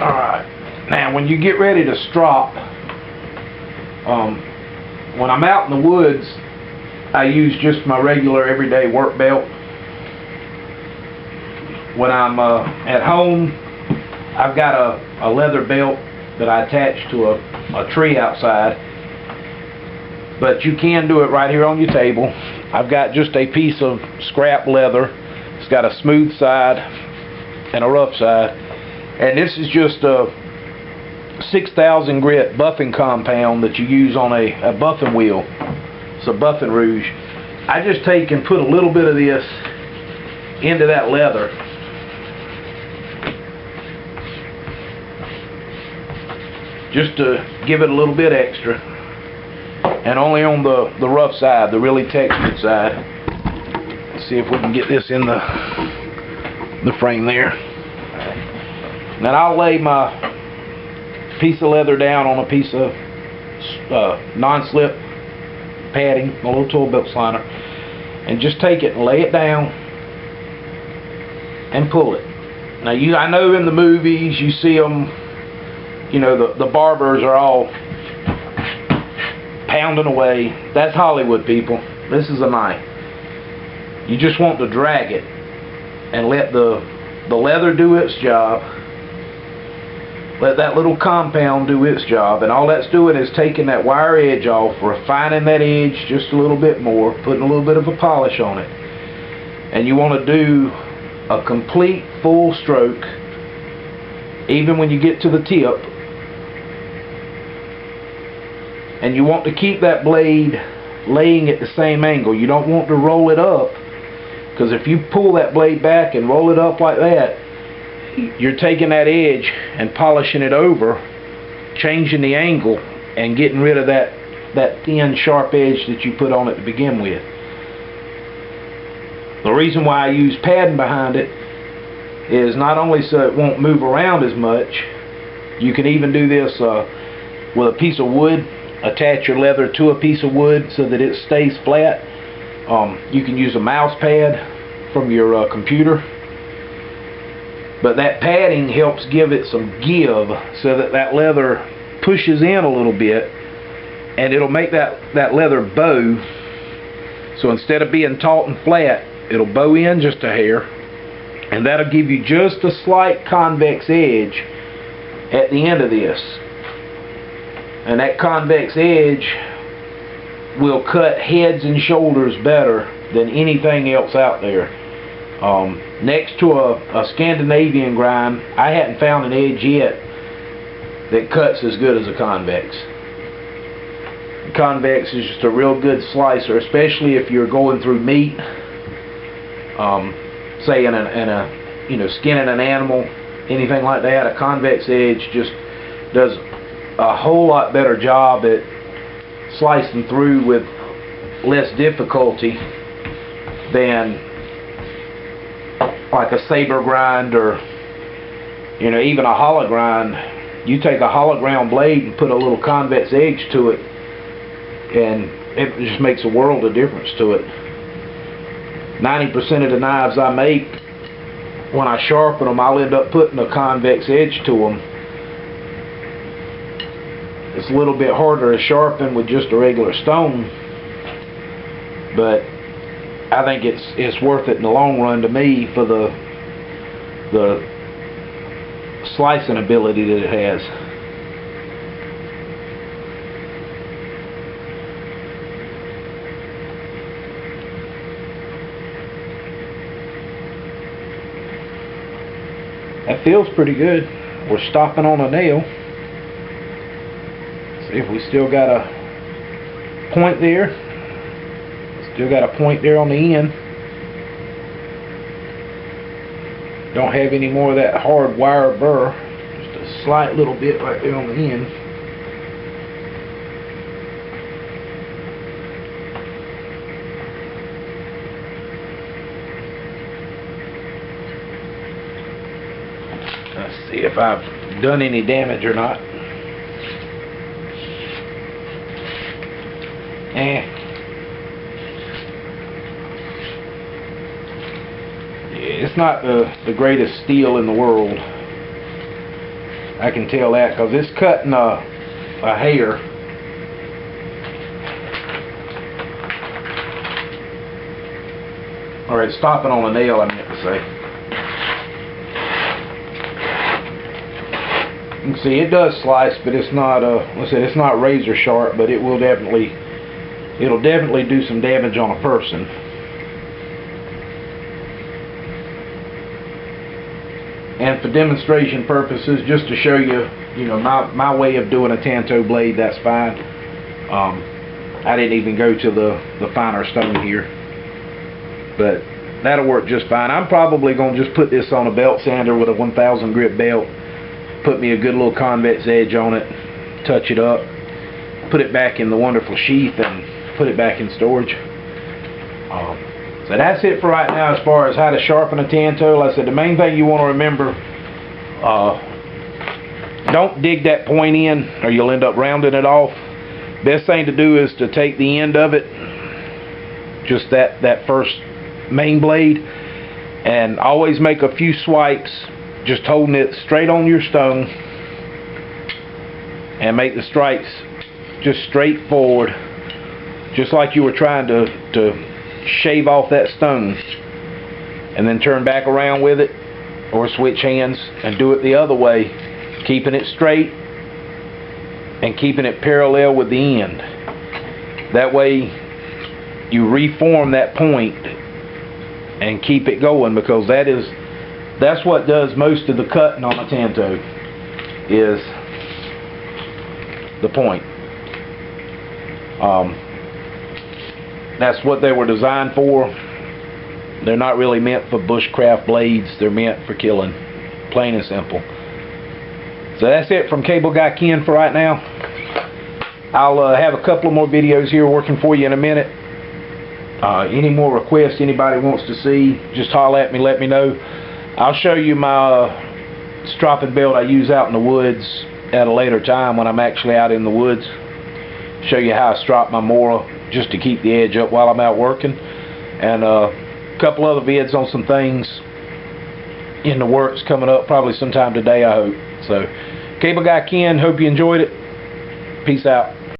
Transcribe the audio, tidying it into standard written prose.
Alright, now when you get ready to strop, when I'm out in the woods, I use just my regular everyday work belt. When I'm at home, I've got a leather belt that I attach to a tree outside. But you can do it right here on your table. I've got just a piece of scrap leather. It's got a smooth side and a rough side. And this is just a 6,000 grit buffing compound that you use on a buffing wheel. It's a buffing rouge. I just take and put a little bit of this into that leather. Just to give it a little bit extra. And only on the rough side, the really textured side. Let's see if we can get this in the frame there. Then I'll lay my piece of leather down on a piece of non-slip padding, a little tool belt liner, and just take it and lay it down and pull it. Now I know in the movies you see them, you know, the barbers are all pounding away. That's Hollywood, people. This is a knife. You just want to drag it and let the leather do its job. Let that little compound do its job, and all that's doing is taking that wire edge off, refining that edge just a little bit more, putting a little bit of a polish on it. And you want to do a complete full stroke even when you get to the tip. And you want to keep that blade laying at the same angle. You don't want to roll it up, because if you pull that blade back and roll it up like that, you're taking that edge and polishing it over, changing the angle, and getting rid of that thin, sharp edge that you put on it to begin with. The reason why I use padding behind it is not only so it won't move around as much. You can even do this with a piece of wood. Attach your leather to a piece of wood so that it stays flat. You can use a mouse pad from your computer. But that padding helps give it some give so that leather pushes in a little bit, and it'll make that leather bow. So instead of being taut and flat, it'll bow in just a hair, and that'll give you just a slight convex edge at the end of this. And that convex edge will cut heads and shoulders better than anything else out there. Next to a Scandinavian grind, I hadn't found an edge yet that cuts as good as a convex. The convex is just a real good slicer, especially if you're going through meat, say in a skinning an animal, anything like that. A convex edge just does a whole lot better job at slicing through with less difficulty than like a saber grind, or even a hollow grind. You take a hollow ground blade and put a little convex edge to it, and it just makes a world of difference to it. 90% of the knives I make, when I sharpen them, I'll end up putting a convex edge to them. It's a little bit harder to sharpen with just a regular stone, but I think it's worth it in the long run to me for the slicing ability that it has. That feels pretty good. We're stopping on a nail. See if we still got a point there. Still got a point there on the end. Don't have any more of that hard wire burr. Just a slight little bit right there on the end. Let's see if I've done any damage or not. It's not the greatest steel in the world, I can tell that because it's cutting a hair. Or it's stopping on a nail, I meant to say. You can see it does slice, but it's not let's say it's not razor sharp, but it'll definitely do some damage on a person. And for demonstration purposes, just to show you, my way of doing a Tanto blade, that's fine. I didn't even go to the finer stone here, but that'll work just fine. I'm probably going to just put this on a belt sander with a 1000 grit belt, put me a good little convex edge on it, touch it up, put it back in the wonderful sheath, and put it back in storage. So that's it for right now as far as how to sharpen a Tanto. Like I said, the main thing you want to remember, don't dig that point in or you'll end up rounding it off. Best thing to do is to take the end of it, just that first main blade, and always make a few swipes just holding it straight on your stone, and make the strikes just straight forward, just like you were trying to shave off that stone, and then turn back around with it, or switch hands and do it the other way, keeping it straight and keeping it parallel with the end. That way you reform that point and keep it going, because that's what does most of the cutting on a Tanto, is the point. That's what they were designed for. They're not really meant for bushcraft blades. They're meant for killing, plain and simple. So that's it from Cable Guy Ken for right now. I'll have a couple of more videos here working for you in a minute. Any more requests anybody wants to see, just holler at me, let me know. I'll show you my stropping belt I use out in the woods at a later time when I'm actually out in the woods. Show you how I strop my Mora just to keep the edge up while I'm out working. And a couple other vids on some things in the works coming up probably sometime today, I hope. So, Cable Guy Ken, hope you enjoyed it. Peace out.